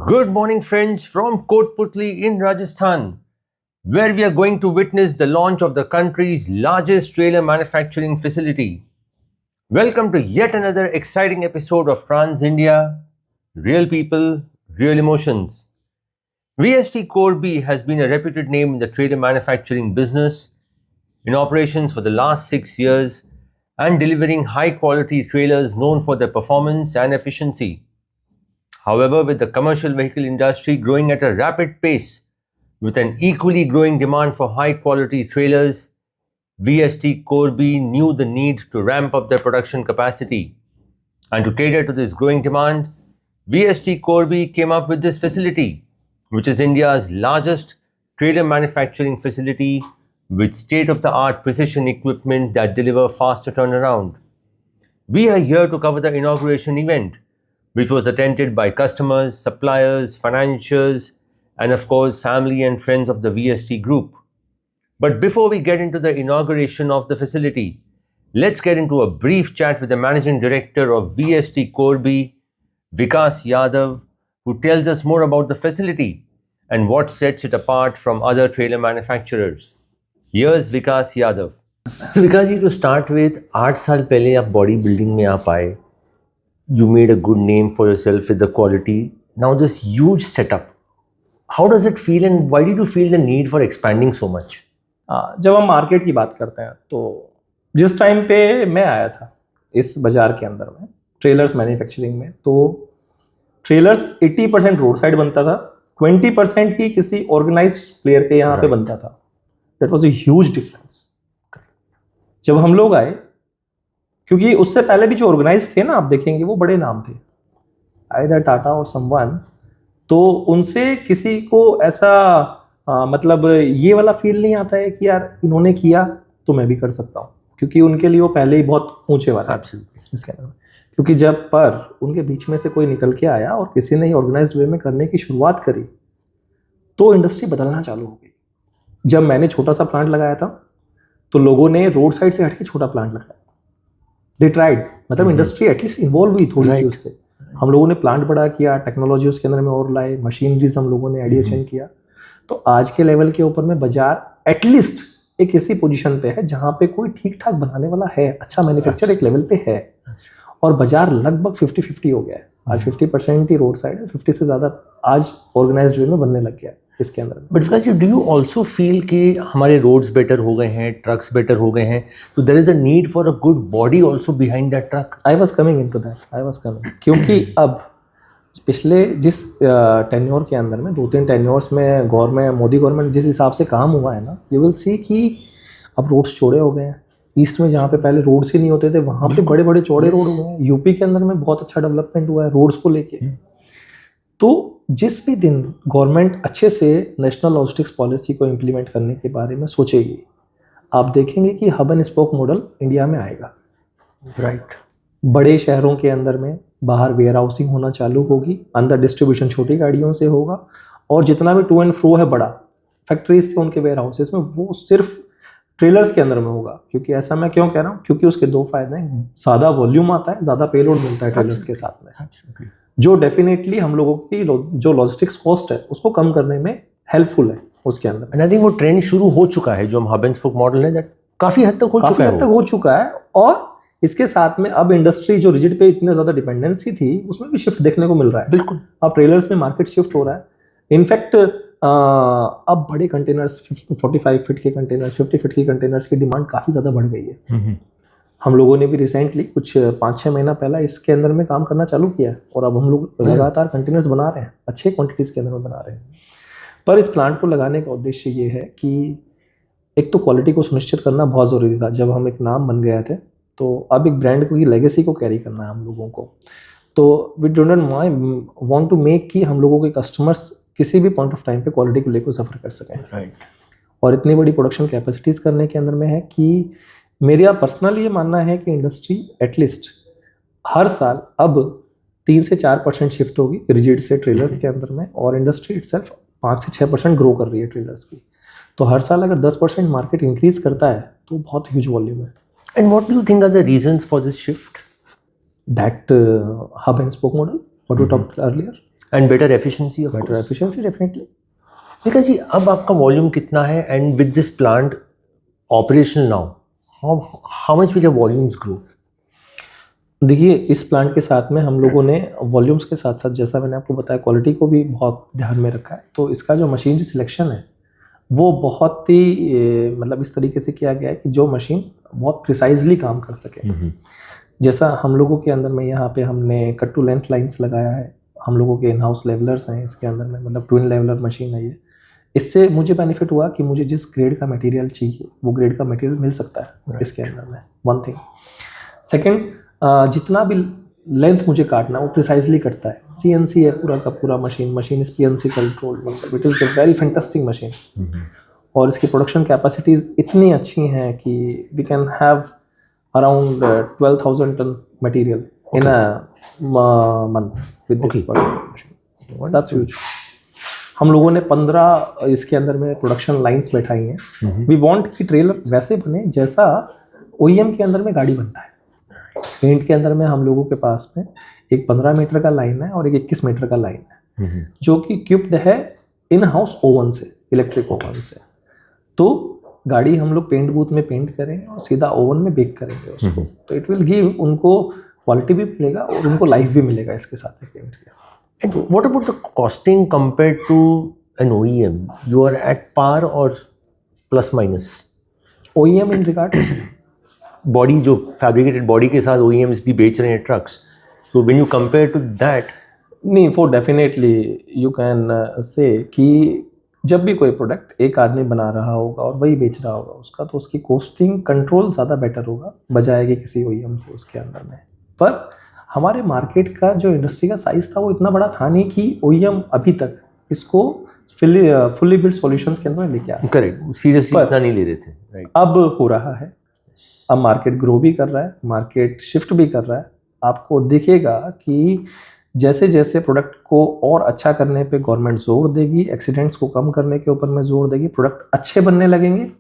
Good morning, friends, from Kotputli in Rajasthan, where we are going to witness the launch of the country's largest trailer manufacturing facility. Welcome to yet another exciting episode of Trans India Real People, Real Emotions. VST Corby has been a reputed name in the trailer manufacturing business, in operations for the last 6 years and delivering high quality trailers known for their performance and efficiency. However, with the commercial vehicle industry growing at a rapid pace, with an equally growing demand for high quality trailers, VST Corby knew the need to ramp up their production capacity. And to cater to this growing demand, VST Corby came up with this facility, which is India's largest trailer manufacturing facility with state of the art precision equipment that deliver faster turnaround. We are here to cover the inauguration event, which was attended by customers, suppliers, financiers, and of course, family and friends of the VST group. But before we get into the inauguration of the facility, let's get into a brief chat with the managing director of VST Corby, Vikas Yadav, who tells us more about the facility and what sets it apart from other trailer manufacturers. Here's Vikas Yadav. So Vikas ji, to start with, 8 साल पहले आप body building में आप आए. You made a good name for yourself with the quality. Now this huge setup, how does it feel and why did you feel the need for expanding so much? जब हम market की बात करते हैं तो जिस टाइम पे मैं आया था इस बाज़ार के अंदर में ट्रेलर्स मैन्युफैक्चरिंग में, तो ट्रेलर्स 80% रोड साइड बनता था, 20% ही किसी ऑर्गेनाइज्ड प्लेयर के यहाँ पे बनता था. That was a huge difference. जब हम लोग आए, क्योंकि उससे पहले भी जो ऑर्गेनाइज थे ना, आप देखेंगे वो बड़े नाम थे, आइदर टाटा और समवन, तो उनसे किसी को ऐसा मतलब ये वाला फील नहीं आता है कि यार इन्होंने किया तो मैं भी कर सकता हूँ, क्योंकि उनके लिए वो पहले ही बहुत ऊंचे वाला इसके अंदर. क्योंकि जब पर उनके बीच में से कोई निकल के आया और किसी ने ऑर्गेनाइज्ड वे में करने की शुरुआत करी, तो इंडस्ट्री बदलना चालू हो गई. जब मैंने छोटा सा प्लांट लगाया था तो लोगों ने रोड साइड से हट के छोटा प्लांट लगाया. दे ट्राइड, मतलब इंडस्ट्री एटलीस्ट इन्वॉल्व हुई थोड़ी सी उससे. हम लोगों ने प्लांट बड़ा किया, टेक्नोलॉजी उसके अंदर में और लाए, मशीनरीज हम लोगों ने एडिशन किया. तो आज के लेवल के ऊपर में बाजार एटलीस्ट एक ऐसी पोजीशन पे है जहाँ पे कोई ठीक ठाक बनाने वाला है, अच्छा मैन्युफैक्चर एक लेवल पे है, और बाजार लगभग 50-50 हो गया है. आज 50% ही रोड साइड है, 50 से ज़्यादा आज ऑर्गेनाइज्ड वे में बनने लग गया है इसके अंदर. But because do you also feel कि हमारे रोड्स बेटर हो गए हैं, ट्रक्स बेटर हो गए हैं, तो there is a need for a good body also behind that truck? I was coming into that, क्योंकि अब पिछले जिस टेन्योर के अंदर में 2-3 टेन्योर्स में गवर्नमेंट, मोदी गवर्नमेंट जिस हिसाब से काम हुआ है ना, यू विल सी कि अब रोड्स चौड़े हो गए हैं. ईस्ट में जहाँ पे पहले रोड्स ही नहीं होते थे, वहाँ पे बड़े बड़े चौड़े रोड हुए हैं. यूपी के अंदर में बहुत अच्छा डेवलपमेंट हुआ है रोड्स को लेके. तो जिस भी दिन गवर्नमेंट अच्छे से नेशनल लॉजिस्टिक्स पॉलिसी को इम्प्लीमेंट करने के बारे में सोचेगी, आप देखेंगे कि hub and spoke model India में आएगा. राइट. बड़े शहरों के अंदर में बाहर वेयर हाउसिंग होना चालू होगी, अंदर डिस्ट्रीब्यूशन छोटी गाड़ियों से होगा, और जितना भी टू एंड फ्रो है बड़ा फैक्ट्रीज से उनके वेयर हाउसेस में, वो सिर्फ ट्रेलर्स के अंदर में होगा. क्योंकि ऐसा मैं क्यों कह रहा हूँ, क्योंकि उसके 2 फायदे हैं. ज़्यादा वॉल्यूम आता है, ज़्यादा पेलोड मिलता है ट्रेलर्स के साथ में, जो डेफिनेटली हम लोगों की जो लॉजिस्टिक्स कॉस्ट है उसको कम करने में हेल्पफुल है उसके अंदर. एंड आई थिंक वो ट्रेंड शुरू हो चुका है, जो हम हब एंड स्पोक मॉडल है, दैट काफ़ी हद तक हो चुका है. और इसके साथ में अब इंडस्ट्री जो रिजिड पे इतने ज़्यादा डिपेंडेंसी थी, उसमें भी शिफ्ट देखने को मिल रहा है. बिल्कुल. अब ट्रेलर्स में मार्केट शिफ्ट हो रहा है. इनफैक्ट अब बड़े कंटेनर्स, 45 फीट के कंटेनर्स, 50 फीट के कंटेनर्स की डिमांड काफ़ी ज़्यादा बढ़ गई है. हम लोगों ने भी रिसेंटली कुछ 5-6 महीना पहला इसके अंदर में काम करना चालू किया है, और अब हम लोग लगातार कंटेनर्स बना रहे हैं, अच्छे क्वांटिटीज़ के अंदर में बना रहे हैं. पर इस प्लांट को लगाने का उद्देश्य ये है कि एक तो क्वालिटी को सुनिश्चित करना बहुत ज़रूरी था. जब हम एक नाम बन गए थे, तो अब एक ब्रांड की लेगेसी को कैरी करना है हम लोगों को. तो we don't want to make कि हम लोगों के कस्टमर्स किसी भी पॉइंट ऑफ टाइम पे क्वालिटी को लेकर सफ़र कर सकें. राइट. और इतनी बड़ी प्रोडक्शन कैपेसिटीज़ करने के अंदर में है कि मेरा पर्सनली ये मानना है कि इंडस्ट्री एटलीस्ट हर साल अब 3 से 4% शिफ्ट होगी रिजिड से ट्रेलर्स के अंदर में, और इंडस्ट्री इटसेल्फ 5 से 6% ग्रो कर रही है ट्रेलर्स की. तो हर साल अगर 10% मार्केट इंक्रीज करता है तो बहुत ह्यूज वॉल्यूम है. And what do you think are the reasons for this shift? That hub and spoke model, what we talked earlier. And better efficiency, of better course. Efficiency definitely. Because जी अब आपका volume कितना है, and with this plant operational now, how much will your volumes grow? देखिए इस plant के साथ में हम लोगों ने वॉल्यूम्स के साथ साथ, जैसा मैंने आपको बताया, क्वालिटी को भी बहुत ध्यान में रखा है. तो इसका जो मशीनरी सिलेक्शन है वो बहुत ही मतलब इस तरीके से किया गया है कि जो मशीन बहुत प्रिसाइजली काम कर सके. जैसा हम लोगों के अंदर में यहाँ पे हमने कट टू लेंथ लाइंस लगाया है, हम लोगों के इन हाउस लेवलर्स हैं इसके अंदर में, मतलब ट्विन लेवलर मशीन है ये. इससे मुझे बेनिफिट हुआ कि मुझे जिस ग्रेड का मटेरियल चाहिए वो ग्रेड का मटेरियल मिल सकता है इसके अंदर में. One thing. सेकंड, जितना भी लेंथ मुझे काटना वो प्रिसाइजली कटता है. CNC है पूरा का पूरा machine is PNC controlled. It is a very fantastic machine. और इसकी प्रोडक्शन कैपेसिटीज इतनी अच्छी हैं कि we can have around 12,000 tonne material in a month with this machine. That's huge. हम लोगों ने 15 इसके अंदर में प्रोडक्शन लाइंस बैठाई हैं. वी वांट कि ट्रेलर वैसे बने जैसा OEM के अंदर में गाड़ी बनता है. पेंट के अंदर में हम लोगों के पास में एक 15 मीटर का लाइन है और एक 21 मीटर का लाइन है, जो कि इक्विप्ड है इन हाउस ओवन से, इलेक्ट्रिक ओवन से. तो गाड़ी हम लोग पेंट बूथ में पेंट करेंगे और सीधा ओवन में बेक करेंगे उसको. तो इट विल गिव उनको क्वालिटी भी मिलेगा और उनको लाइफ भी मिलेगा इसके साथ में पेंट के. And what about the costing compared to an OEM? You are at par or plus minus? OEM in regard body जो फैब्रिकेटेड बॉडी के साथ OEMs भी बेच रहे हैं ट्रक्स, तो when you compare to that. नहीं, for definitely you can say कि जब भी कोई प्रोडक्ट एक आदमी बना रहा होगा और वही बेच रहा होगा उसका, तो उसकी कॉस्टिंग कंट्रोल ज़्यादा बेटर होगा बजाय कि किसी OEM से उसके अंदर में. पर हमारे मार्केट का जो इंडस्ट्री का साइज़ था वो इतना बड़ा था नहीं कि OEM अभी तक इसको फुल्ली बिल्ड सॉल्यूशंस के अंदर लेके आ सके. करेक्ट, सीरियसली इतना नहीं ले रहे थे. राइट. अब हो रहा है. अब मार्केट ग्रो भी कर रहा है, मार्केट शिफ्ट भी कर रहा है. आपको दिखेगा कि जैसे जैसे प्रोडक्ट को और अच्छा करने पे गवर्नमेंट जोर देगी, एक्सीडेंट्स को कम करने के ऊपर में जोर देगी, प्रोडक्ट अच्छे बनने लगेंगे,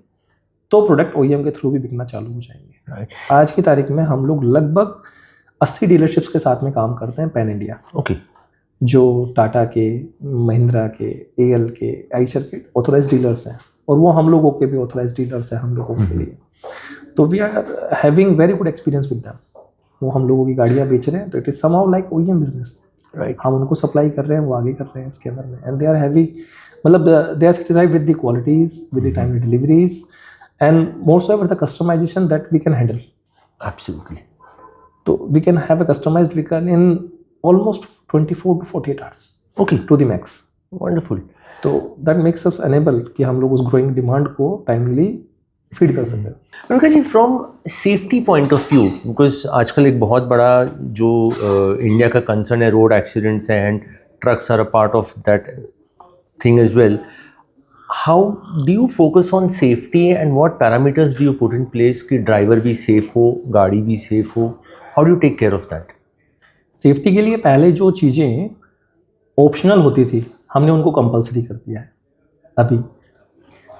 तो प्रोडक्ट OEM के थ्रू भी बिकना चालू हो जाएंगे. राइट. आज की तारीख में हम लोग लगभग 80 डीलरशिप्स के साथ में काम करते हैं पैन इंडिया. ओके. जो टाटा के, महिंद्रा के, AL के, आइशर के ऑथोराइज डीलर्स हैं, और वो हम लोगों के भी ऑथोराइज डीलर्स हैं हम लोगों के लिए. तो we are having very good experience with them. वो हम लोगों की गाड़ियाँ बेच रहे हैं, तो इट इज somehow like OEM business. Right. हम उनको सप्लाई कर रहे हैं, वो आगे कर रहे हैं इसके अंदर में. एंड दे आर हैवी, मतलब they are satisfied with the qualities, with the timely deliveries, and more so with the customization that we can handle. Absolutely. तो we can have a customized vehicle in almost 24 to 48 hours. Okay. To the max. Wonderful. तो that makes us enable कि हम लोग उस growing demand को timely feed कर सकते हैं. Anuka ji, from safety point of view, because आजकल एक बहुत बड़ा जो इंडिया का कंसर्न है, रोड एक्सीडेंट्स है, and trucks are a part of that thing as well. How do you focus on safety and what parameters do you put in place कि driver भी सेफ हो, गाड़ी भी सेफ हो? How do you take care of that? Safety के लिए पहले जो चीज़ें ऑप्शनल होती थी हमने उनको कंपलसरी कर दिया है. अभी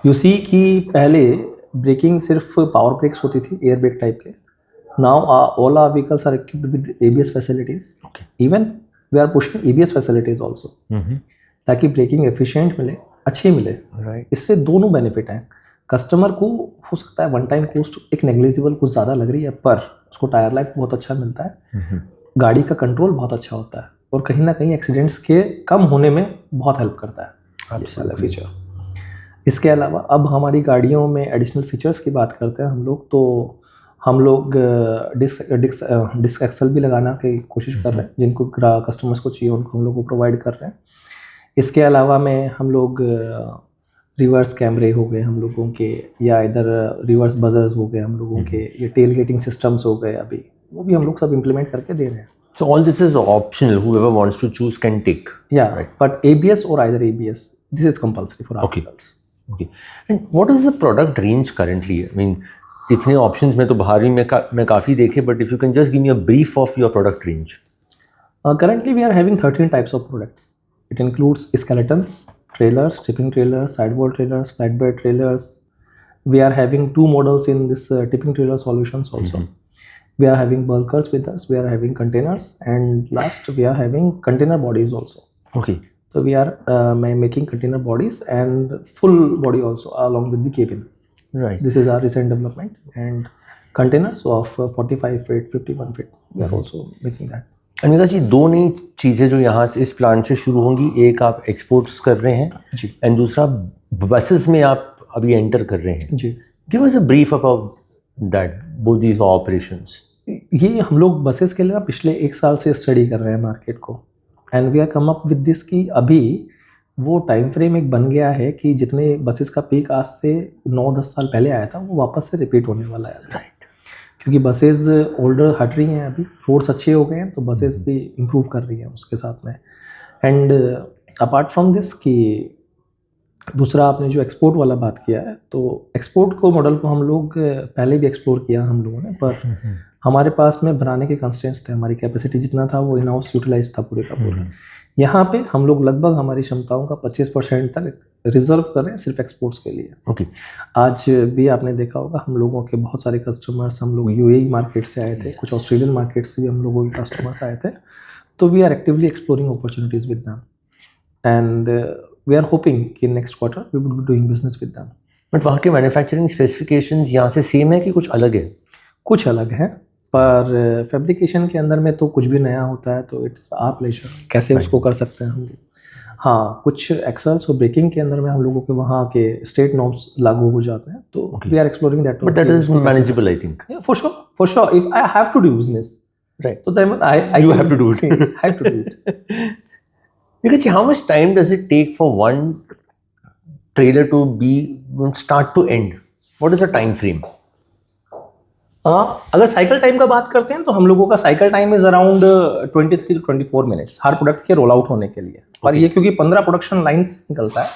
यू सी कि पहले ब्रेकिंग सिर्फ पावर ब्रेक्स होती थी, एयर ब्रेक टाइप के. Now all our vehicles are equipped with ABS facilities. Even we are pushing ABS facilities also, ताकि ब्रेकिंग एफिशिएंट मिले, अच्छी मिले. राइट. इससे दोनों बेनिफिट हैं. कस्टमर को हो सकता है वन टाइम कॉस्ट एक नेग्लिजिबल कुछ ज़्यादा लग रही है, पर उसको टायर लाइफ बहुत अच्छा मिलता है, गाड़ी का कंट्रोल बहुत अच्छा होता है, और कहीं ना कहीं एक्सीडेंट्स के कम होने में बहुत हेल्प करता है ये वाला फीचर. इसके अलावा अब हमारी गाड़ियों में एडिशनल फीचर्स की बात करते हैं हम लोग, तो हम लोग डिस्क एक्सल भी लगाना की कोशिश कर रहे हैं. जिनको कस्टमर्स को चाहिए उनको हम लोग को प्रोवाइड कर रहे हैं. इसके अलावा में हम लोग रिवर्स कैमरे हो गए हम लोगों के, या इधर रिवर्स बजर्स हो गए हम लोगों के, ये टेल गेटिंग सिस्टम्स हो गए, अभी वो भी हम लोग सब इम्प्लीमेंट करके दे रहे हैं. So all this is optional. Whoever wants to choose can take. Yeah, Right. but ABS or either ABS, this is compulsory for our Okay. vehicles. Okay. And what is the product range currently? I mean, इतने options में तो बाहर भी मैं काफ़ी देखे, but if you can just give me a brief of your product range. Currently, we are having 13 types of products. It includes skeletons, trailers, tipping trailers, sidewall trailers, flatbed trailers. We are having 2 models in this tipping trailer solutions also. We are having bulkers with us, we are having containers, and last we are having container bodies also. Okay. So we are making container bodies and full body also along with the cabin. Right. This is our recent development, and containers of 45 feet, 51 feet. We are also making that. विकास जी, दो नई चीज़ें जो यहाँ से इस plant से शुरू होंगी, एक आप एक्सपोर्ट्स कर रहे हैं जी एंड दूसरा बसेस में आप अभी एंटर कर रहे हैं. जी. Give us a brief about that, both these operations. ये हम लोग बसेस के लिए ना पिछले 1 साल से स्टडी कर रहे हैं मार्केट को, and we are come up with this कि अभी वो टाइम फ्रेम एक बन गया है कि जितने बसेस का पीक आज से 9-10 साल पहले आया था वो वापस से रिपीट होने वाला है. राइट. क्योंकि बसेस ओल्डर हट रही हैं, अभी रोड्स अच्छे हो गए हैं तो बसेस भी इम्प्रूव कर रही हैं उसके साथ में. एंड अपार्ट फ्रॉम दिस कि दूसरा आपने जो एक्सपोर्ट वाला बात किया है, तो एक्सपोर्ट को मॉडल को हम लोग पहले भी एक्सप्लोर किया हम लोगों ने, पर हमारे पास में बनाने के कंस्ट्रेंट्स थे. हमारी कैपेसिटी जितना था वो इन हाउस यूटिलाइज था पूरे का पूरा. यहाँ पे हम लोग लगभग हमारी क्षमताओं का 25% तक रिजर्व कर रहे हैं सिर्फ एक्सपोर्ट्स के लिए. ओके. आज भी आपने देखा होगा हम लोगों के बहुत सारे कस्टमर्स, हम लोग यूएई मार्केट से आए थे, कुछ ऑस्ट्रेलियन मार्केट से भी हम लोगों के कस्टमर्स आए थे. तो we are actively exploring opportunities with them, and we are hoping कि next quarter we would be doing business with them. But वहाँ के मैन्युफैक्चरिंग स्पेसिफिकेशंस यहाँ से सेम है कि कुछ अलग है? कुछ अलग है, पर फैब्रिकेशन के अंदर में तो कुछ भी नया होता है तो इट्स आवर प्लेजर, कैसे उसको कर सकते हैं हम. हाँ, कुछ एक्सेल्स और ब्रेकिंग के अंदर में हम लोगों के वहाँ के स्टेट नॉर्म्स लागू हो जाते हैं, तो we are exploring that. But that is manageable, I think. For sure if I have to do business, right, तो then I you have to do it. Have to do it. Because how much time does it take for one trailer to be start to end? What is the time frame? अगर cycle time का बात करते हैं तो हम लोगों का cycle time is around 23 to 24 minutes her product के रोल आउट होने के लिए. पर ये क्योंकि 15 प्रोडक्शन लाइन्स निकलता है,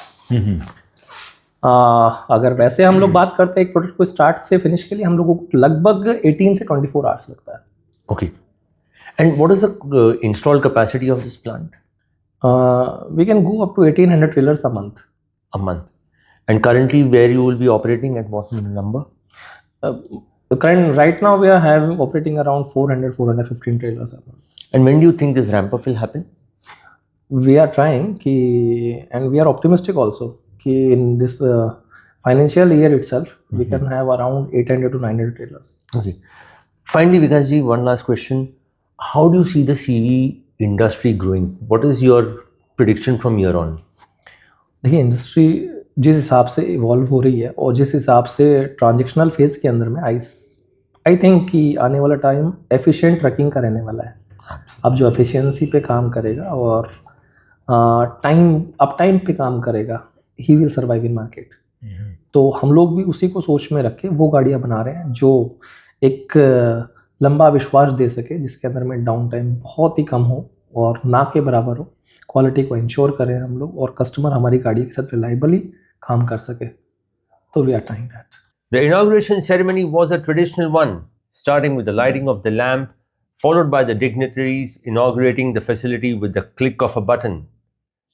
अगर वैसे हम लोग बात करते हैं एक प्रोडक्ट को स्टार्ट से फिनिश के लिए हम लोगों को लगभग 18 से 24 आवर्स लगता है. Okay. And what is the installed capacity of this plant? We can go up to 1800 trailers a month. A month. And currently, where you will be operating at what number? Right now we are operating around 415 trailers a month. And when do you think this ramp up will happen? We are trying and we are optimistic also कि in this financial year itself we can have around 800 to 900 trailers. Okay. Finally, Vikas ji, one last question. How do you see the CV industry growing? What is your prediction from here on? देखिए, industry जिस हिसाब से evolve हो रही है और जिस हिसाब से ट्रांजेक्शनल फेज के अंदर में आई थिंक कि आने वाला टाइम एफिशिएंट ट्रकिंग का रहने वाला है. अब जो एफिशिएंसी पे काम करेगा और टाइम पे काम करेगा, he will survive in market. तो हम लोग भी उसी को सोच में रख के वो गाड़ियाँ बना रहे हैं जो एक लंबा विश्वास दे सके, जिसके अंदर में डाउन टाइम बहुत ही कम हो और ना के बराबर हो, क्वालिटी को इंश्योर करें हम लोग और कस्टमर हमारी गाड़ी के साथ रिलायबली काम कर सके. तो we are trying that. The inauguration ceremony was a traditional one, starting with the lighting of the lamp, followed by the dignitaries inaugurating the facility with the click of a button.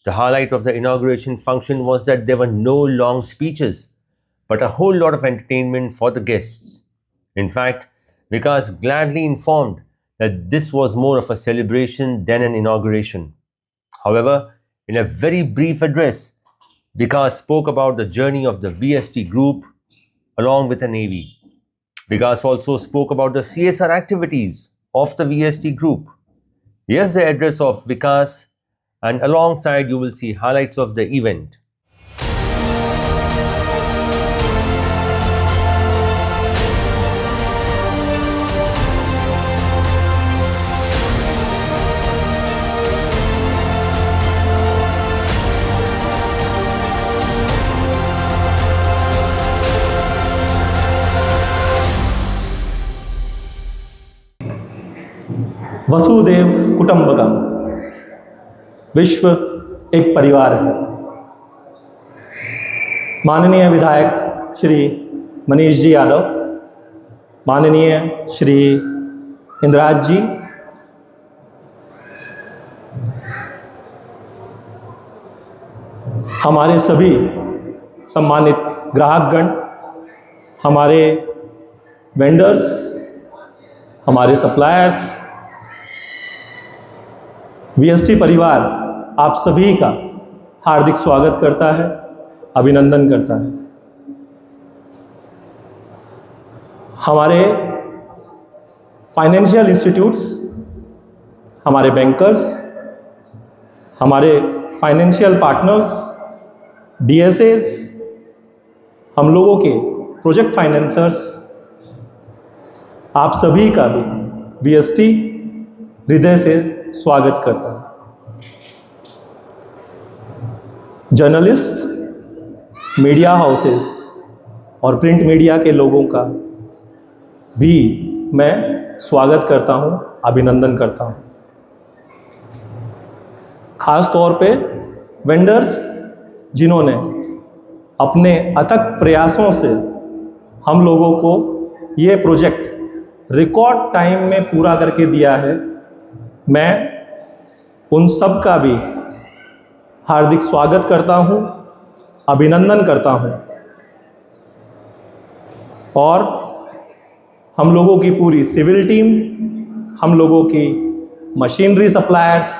The highlight of the inauguration function was that there were no long speeches, but a whole lot of entertainment for the guests. In fact, Vikas gladly informed that this was more of a celebration than an inauguration. However, in a very brief address, Vikas spoke about the journey of the VST group along with the Navy. Vikas also spoke about the CSR activities of the VST group. Here's the address of Vikas, and alongside you will see highlights of the event. वसुदेव कुटुंबकम, विश्व एक परिवार है. माननीय विधायक श्री मनीष जी यादव, माननीय श्री इंद्राज जी, हमारे सभी सम्मानित ग्राहकगण, हमारे वेंडर्स, हमारे सप्लायर्स, वीएसटी परिवार आप सभी का हार्दिक स्वागत करता है, अभिनंदन करता है। हमारे फाइनेंशियल इंस्टीट्यूट्स, हमारे बैंकर्स, हमारे फाइनेंशियल पार्टनर्स, डीएसएस, हम लोगों के प्रोजेक्ट फाइनेंसर्स, आप सभी का भी वीएसटी हृदय से स्वागत करता है। जर्नलिस्ट, मीडिया हाउसेस और प्रिंट मीडिया के लोगों का भी मैं स्वागत करता हूं, अभिनंदन करता हूं। खास तौर पे वेंडर्स, जिन्होंने अपने अथक प्रयासों से हम लोगों को ये प्रोजेक्ट रिकॉर्ड टाइम में पूरा करके दिया है, मैं उन सब का भी हार्दिक स्वागत करता हूं, अभिनंदन करता हूं। और हम लोगों की पूरी सिविल टीम, हम लोगों की मशीनरी सप्लायर्स,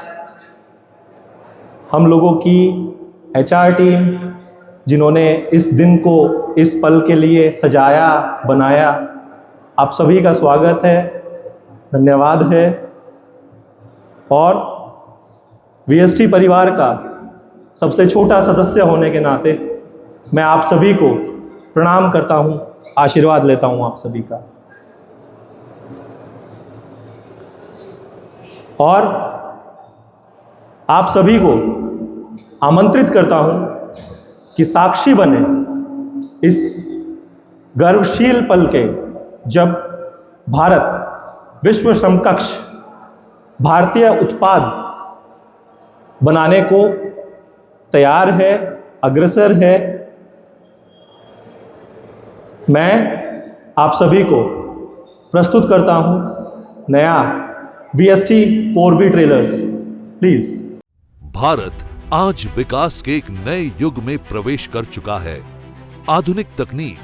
हम लोगों की एचआर टीम, जिन्होंने इस दिन को, इस पल के लिए सजाया, बनाया, आप सभी का स्वागत है, धन्यवाद है। और वीएसटी परिवार का सबसे छोटा सदस्य होने के नाते मैं आप सभी को प्रणाम करता हूं, आशीर्वाद लेता हूं आप सभी का। और आप सभी को आमंत्रित करता हूं कि साक्षी बने इस गर्वशील पल के, जब भारत विश्व समकक्ष भारतीय उत्पाद बनाने को तैयार है, अग्रसर है। मैं आप सभी को प्रस्तुत करता हूं नया VST core B trailers, please. Bharat आज विकास के एक नए युग में प्रवेश कर चुका है। आधुनिक तकनीक,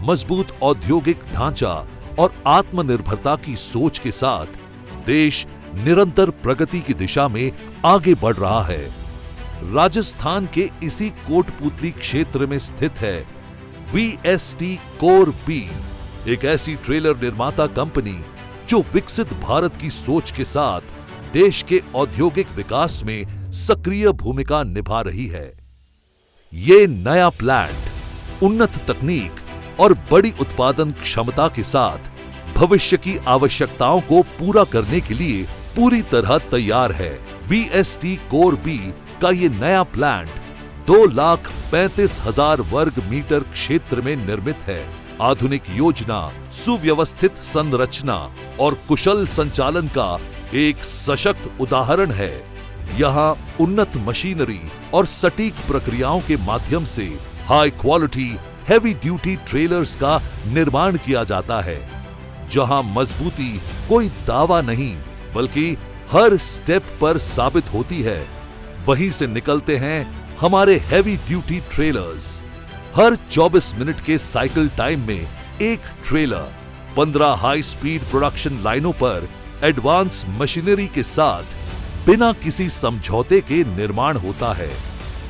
मजबूत औद्योगिक ढांचा और आत्मनिर्भरता की सोच के साथ देश निरंतर प्रगति की दिशा में आगे बढ़ रहा है। राजस्थान के इसी कोटपुतली क्षेत्र में स्थित है वीएसटी कोर बी, एक ऐसी ट्रेलर निर्माता कंपनी जो विकसित भारत की सोच के साथ देश के औद्योगिक विकास में सक्रिय भूमिका निभा रही है। ये नया प्लांट उन्नत तकनीक और बड़ी उत्पादन क्षमता के साथ भविष्य की आवश्यकताओं को पूरा करने के लिए पूरी तरह तैयार है। वीएसटी कोर बी का ये नया प्लांट 2,35,000 वर्ग मीटर क्षेत्र में निर्मित है। आधुनिक योजना, सुव्यवस्थित संरचना और कुशल संचालन का एक सशक्त उदाहरण है। यहाँ उन्नत मशीनरी और सटीक प्रक्रियाओं के माध्यम से high quality heavy duty trailers का निर्माण किया जाता है, जहाँ मजबूती कोई दावा नहीं बल्कि हर स्टेप पर साबित होती है। वहीं से निकलते हैं हमारे हेवी ड्यूटी ट्रेलर्स। हर 24 मिनट के साइकिल टाइम में एक ट्रेलर 15 हाई स्पीड प्रोडक्शन लाइनों पर एडवांस मशीनरी के साथ बिना किसी समझौते के निर्माण होता है,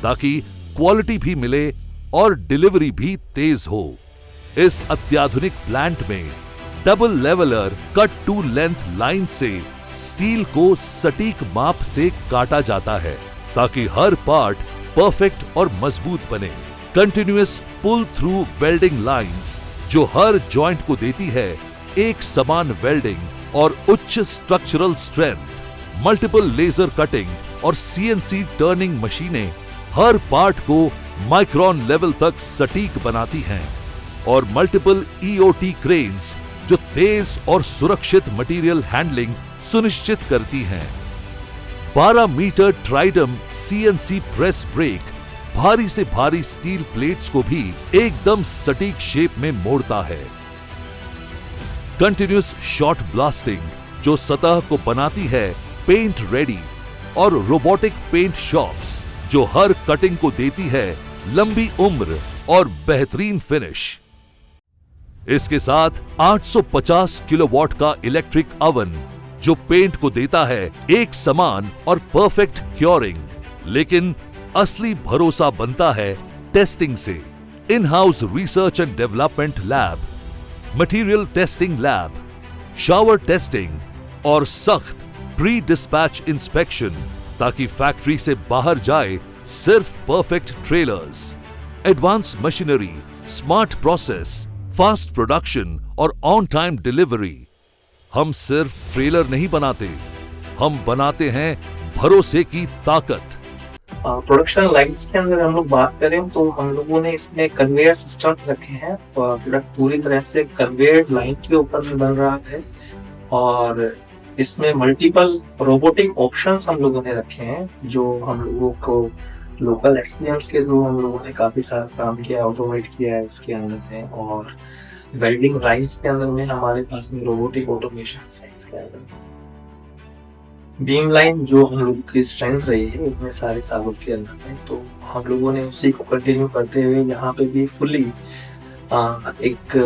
ताकि क्वालिटी भी मिले और डिलीवरी भी तेज हो। इस अत्याधुनिक प्लांट में double leveller cut to length line से स्टील को सटीक माप से काटा जाता है, ताकि हर पार्ट परफेक्ट और मजबूत बने। Continuous pull through welding lines, जो हर जॉइंट को देती है एक समान वेल्डिंग और उच्च structural strength. Multiple laser cutting और सीएनसी टर्निंग मशीनें हर पार्ट को माइक्रोन लेवल तक सटीक बनाती हैं, और मल्टीपल ईओटी क्रेन्स जो तेज और सुरक्षित मटेरियल हैंडलिंग सुनिश्चित करती हैं। 12 मीटर ट्राइडम सीएनसी प्रेस ब्रेक भारी से भारी स्टील प्लेट्स को भी एकदम सटीक शेप में मोड़ता है। कंटिन्यूअस शॉट ब्लास्टिंग, जो सतह को बनाती है पेंट रेडी, और रोबोटिक पेंट शॉप्स, जो हर कटिंग को देती है लंबी उम्र और बेहतरीन फिनिश। इसके साथ 850 किलोवाट का इलेक्ट्रिक अवन, जो पेंट को देता है एक समान और परफेक्ट क्योरिंग। लेकिन असली भरोसा बनता है टेस्टिंग से। In house research and development lab, material testing lab, shower testing और सख्त प्री डिस्पैच इंस्पेक्शन, ताकि फैक्ट्री से बाहर जाए सिर्फ perfect trailers. Advance machinery, smart process, fast production और ऑन टाइम डिलीवरी। हम सिर्फ ट्रेलर नहीं बनाते, हम बनाते हैं भरोसे की ताकत। प्रोडक्शन लाइंस के अंदर हम लोग बात करें तो हम लोगों ने इसमें कन्वेयर सिस्टम रखे हैं। प्रोडक्ट पूरी तरह से कन्वेयर लाइन के ऊपर में बन रहा है और इसमें मल्टीपल रोबोटिक ऑप्शंस हम लोगों ने रखे हैं, जो हम लोगों को लोकल एक्सपीरियंस के थ्रू हम लोगों ने काफी सारा काम किया, ऑटोमेट किया है इसके अंदर में। और वेल्डिंग लाइंस के अंदर में हमारे पास में रोबोटिक ऑटोमेशन है इसके अंदर। बीम लाइन जो हम लोग की स्ट्रेंथ रही है इतने सारे सालों के अंदर में, तो हम लोगों ने उसी को कंटिन्यू करते हुए यहाँ पे भी फुल्ली एक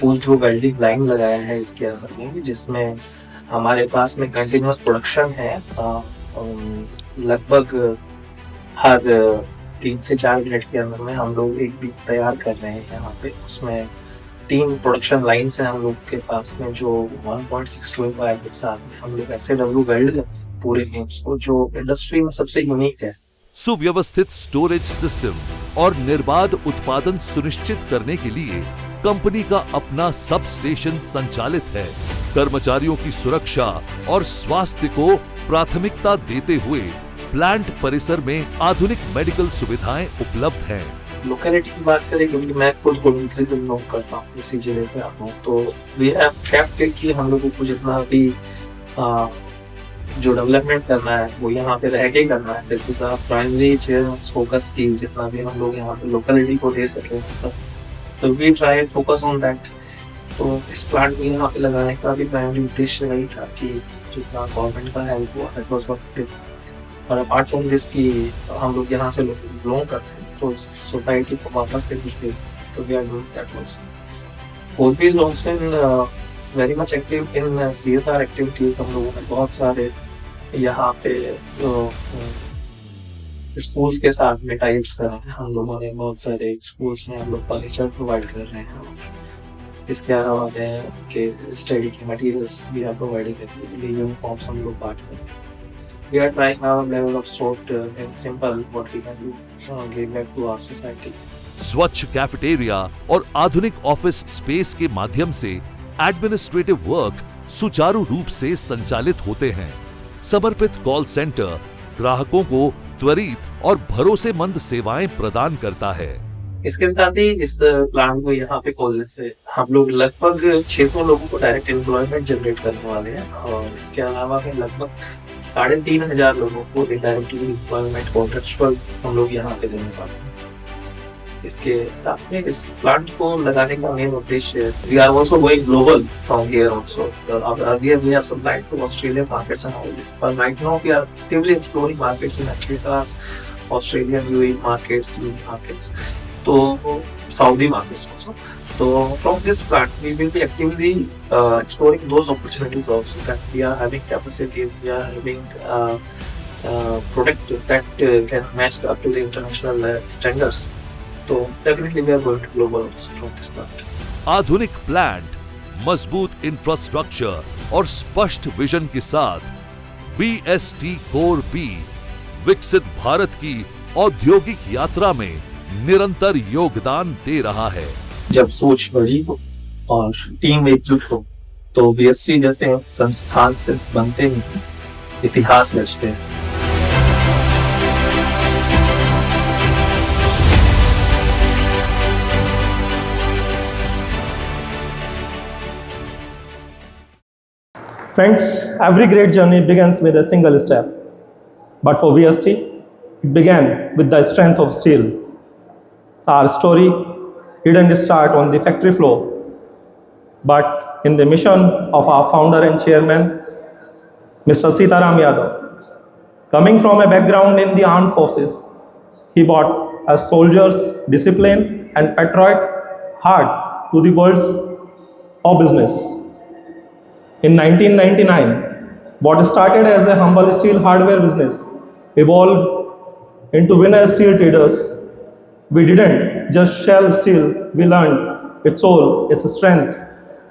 पुल थ्रू वेल्डिंग लाइन लगाया है इसके अंदर में, जिसमें हमारे पास में कंटिन्यूअस प्रोडक्शन है। लगभग हर 3 से 4 मिनट के अंदर में हम लोग एक बीम तैयार कर रहे हैं यहाँ पे। उसमें 3 प्रोडक्शन लाइन्स हैं हम लोग के पास में, जो 1.625 के साथ में हम लोग ऐसे डब्ल्यू वेल्ड करते हैं पूरे बीम्स को, जो इंडस्ट्री में सबसे यूनिक है। सुव्यवस्थित स्टोरेज सिस्टम और निर्बाध उत्पादन सुनिश्चित करने के लिए कंपनी का अपना सब स्टेशन संचालित है। कर्मचारियों की सुरक्षा और स्वास्थ्य को प्राथमिकता देते हुए प्लांट परिसर में आधुनिक मेडिकल सुविधाएं उपलब्ध हैं। लोकेलिटी की बात करें, क्योंकि मैं खुद कोडमतली से बिलोंग करता हूँ, इसी जिले से आता हूँ, तो वी हैव केप्ट इट कि हम लोगों को जितना भी जो डेवलपमेंट करना है वो यहाँ पे रह के करना है। That is a primary focus की जितना भी हम लोग यहाँ पे लोकेलिटी को दे सके, तो we try focus on that. तो इस प्लांट को यहाँ पे लगाने का भी प्राइमरी उद्देश्य वही था कि जितना गवर्नमेंट का है वो दैट वाज व्हाट। और अपार्ट फ्रॉम दिस कि हम लोग यहाँ से बिलोंग करते हैं तो सोसाइटी को वापस से कुछ दे सकते, तो we are doing that also. Colby is also in very much active in CSR activities. हम लोगों ने बहुत सारे यहाँ पे स्कूल्स के साथ में टाइप्स कर रहे हैं। हम लोगों ने बहुत सारे स्कूल्स में हम लोग फर्नीचर प्रोवाइड कर रहे हैं। इसके अलावा के स्टडी के मटेरियल्स भी आप प्रोवाइड करते हैं, यूनिफॉर्म्स हम लोग बांट रहे हैं। We are trying our level of sort and simple what we can do, give back to our society. स्वच्छ कैफेटेरिया और आधुनिक ऑफिस स्पेस के माध्यम से एडमिनिस्ट्रेटिव वर्क सुचारू रूप से संचालित होते हैं। समर्पित कॉल सेंटर ग्राहकों को त्वरित और भरोसेमंद सेवाएं प्रदान करता है। इसके साथ ही इस प्लांट को यहाँ पे खोलने से हम लोग लगभग 600 लोगों को डायरेक्ट एम्प्लॉयमेंट जनरेट करने वाले हैं, और इसके अलावा भी लगभग 3500 लोगों को इनडायरेक्टली एम्प्लॉयमेंट कॉन्ट्रैक्चुअल हम लोग यहाँ पे देने वाले हैं। इसके साथ में इस प्लांट को लगाने का मेन उद्देश्य, we are also going global from here also. Earlier we have supplied to Australian markets and all this, but right now we are actively exploring markets in Africa, Australian, UAE markets, तो Saudi markets also. So from this plant, we will be actively exploring those opportunities also, that we are having capacities, we are having product that can match up to the international standards. So definitely we are going to global also from this plant. आधुनिक plant, मजबूत infrastructure और स्पष्ट vision के साथ VST core B विकसित भारत की औद्योगिक यात्रा में निरंतर योगदान दे रहा है। जब सोच बड़ी हो और टीम एकजुट हो तो VST जैसे संस्थान से बनते नहीं, इतिहास रचते हैं। Friends, every great journey begins with a single step. But for VST, it began with the strength of steel. Our story didn't start on the factory floor, but in the mission of our founder and chairman, Mr. Sitaram Yadav. Coming from a background in the armed forces, he brought a soldier's discipline and patriot heart to the world's of business. In 1999, what started as a humble steel hardware business evolved into winner steel traders. We didn't just sell steel, we learned its soul, its strength,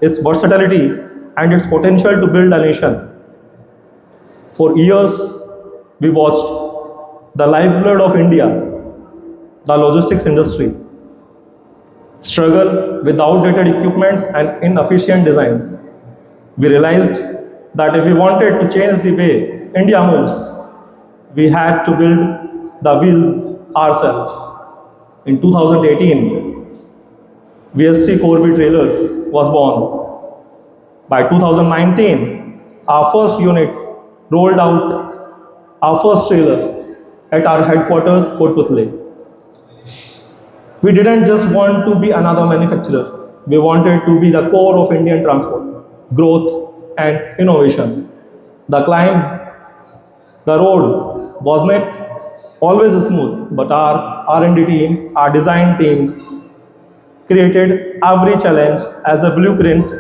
its versatility, and its potential to build a nation. For years, we watched the lifeblood of India, the logistics industry, struggle with outdated equipments and inefficient designs. We realized that if we wanted to change the way India moves, we had to build the wheel ourselves. In 2018, VST Corby Trailers was born. By 2019, our first unit rolled out our first trailer at our headquarters, Kotputli. We didn't just want to be another manufacturer. We wanted to be the core of Indian transport, growth and innovation. The climb, the road wasn't always smooth, but our R&D team, our design teams created every challenge as a blueprint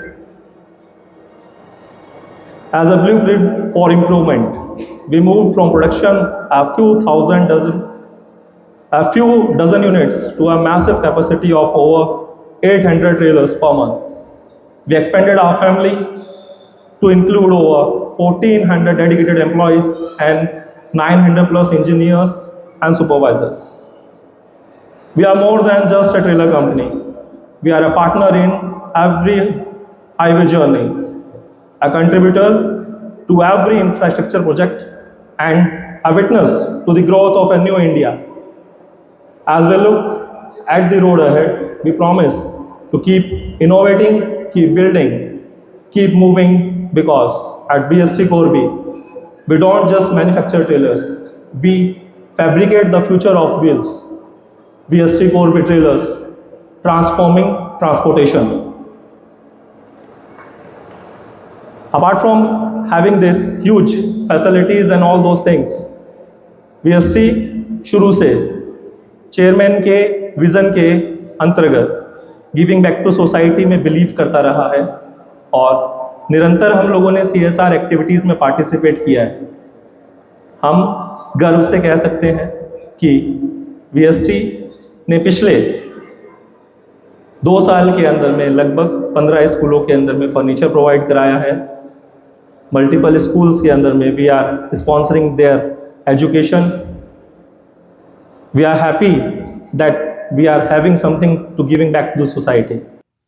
for improvement. We moved from production a few dozen units to a massive capacity of over 800 trailers per month. We expanded our family to include over 1,400 dedicated employees and 900 plus engineers and supervisors. We are more than just a trailer company. We are a partner in every highway journey, a contributor to every infrastructure project, and a witness to the growth of a new India. As we look at the road ahead, we promise to keep innovating, keep building, keep moving, because at VST Corby, we don't just manufacture trailers, we fabricate the future of wheels. VST Corby Trailers, transforming transportation. Apart from having this huge facilities and all those things, VST शुरू से chairman के vision के अंतर्गत giving back to society में believe करता रहा है और निरंतर हम लोगों ने CSR एक्टिविटीज़ में पार्टिसिपेट किया है। हम गर्व से कह सकते हैं कि VST ने पिछले 2 साल के अंदर में लगभग 15 स्कूलों के अंदर में फर्नीचर प्रोवाइड कराया है। मल्टीपल स्कूल्स के अंदर में we are sponsoring their education. We are happy that we are having something to giving back to the society.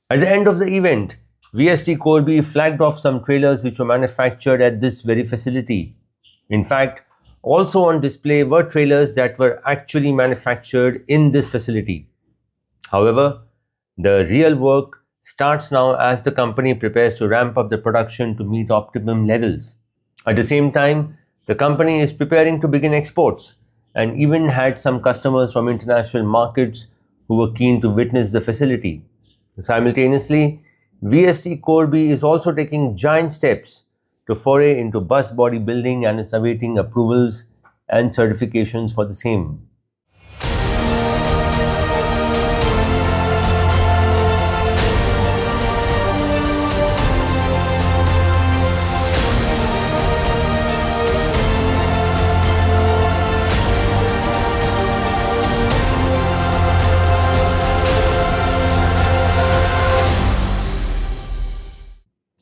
At the end of the event, VST Corby flagged off some trailers which were manufactured at this very facility. In fact, also on display were trailers that were actually manufactured in this facility. However, the real work starts now as the company prepares to ramp up the production to meet optimum levels. At the same time, the company is preparing to begin exports and even had some customers from international markets who were keen to witness the facility. Simultaneously, VST Corby is also taking giant steps to foray into bus body building and is awaiting approvals and certifications for the same.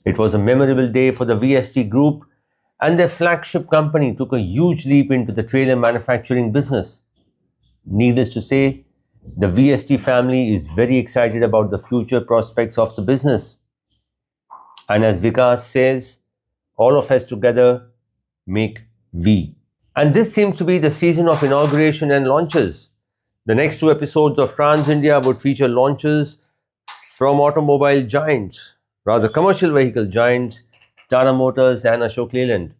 It was a memorable day for the VST Group, and their flagship company took a huge leap into the trailer manufacturing business. Needless to say, the VST family is very excited about the future prospects of the business. And as Vikas says, all of us together make V. And this seems to be the season of inauguration and launches. The next 2 episodes of Trans India would feature launches from automobile giants, rather commercial vehicle giants, Tata Motors and Ashok Leyland.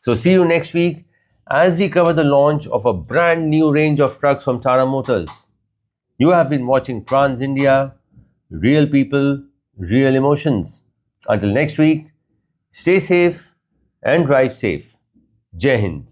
So see you next week as we cover the launch of a brand new range of trucks from Tata Motors. You have been watching Trans India, real people, real emotions. Until next week, stay safe and drive safe. Jai Hind.